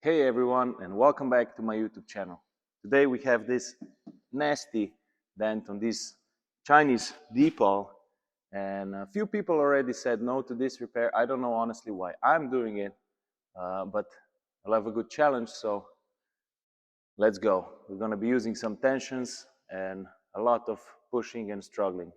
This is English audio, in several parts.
Hey everyone, and welcome back to my YouTube channel. Today we have this nasty dent on this Chinese Deepal, and a few people already said no to this repair. I don't know honestly why I'm doing it, but I'll have a good challenge, so let's go. We're going to be using some tensions and a lot of pushing and struggling.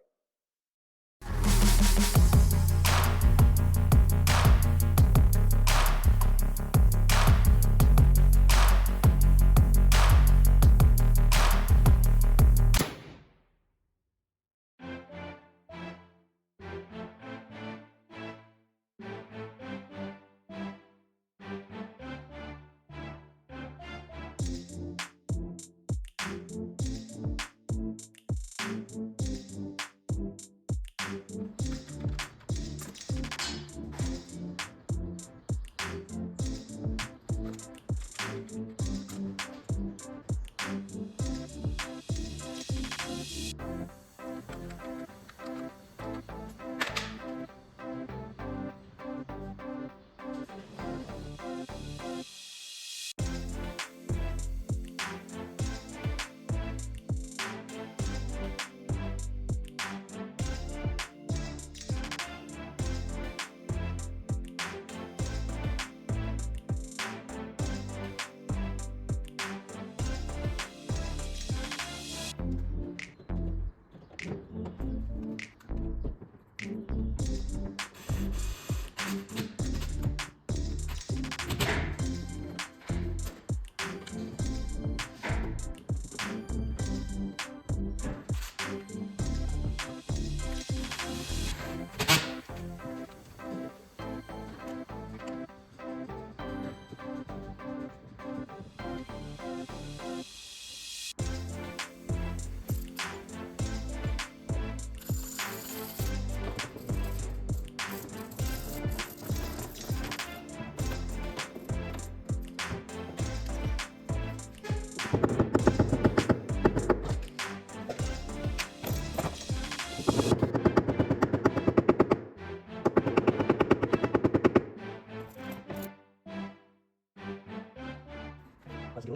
Let's go.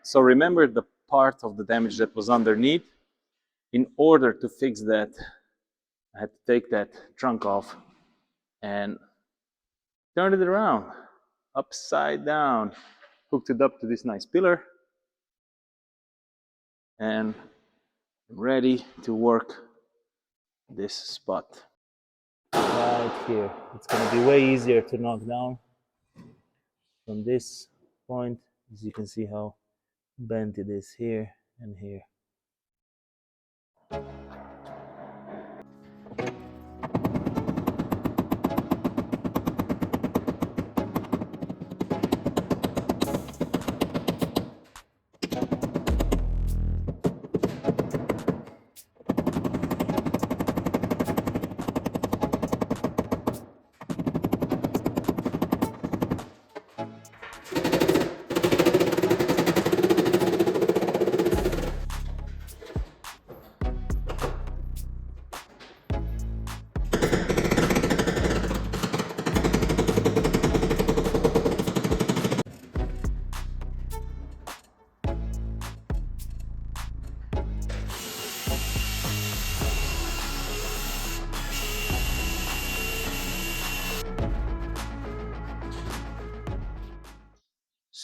So remember the part of the damage that was underneath. In order to fix that, I had to take that trunk off and turn it around, upside down, hooked it up to this nice pillar, and I'm ready to work this spot. Right here. It's going to be way easier to knock down from this point, as you can see how bent it is here and here.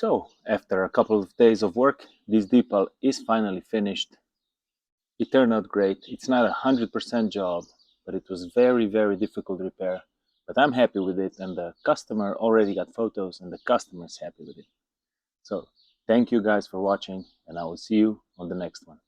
So, after a couple of days of work, this decal is finally finished. It turned out great. It's not 100% job, but it was very, very difficult repair. But I'm happy with it, and the customer already got photos, and the customer is happy with it. So, thank you guys for watching, and I will see you on the next one.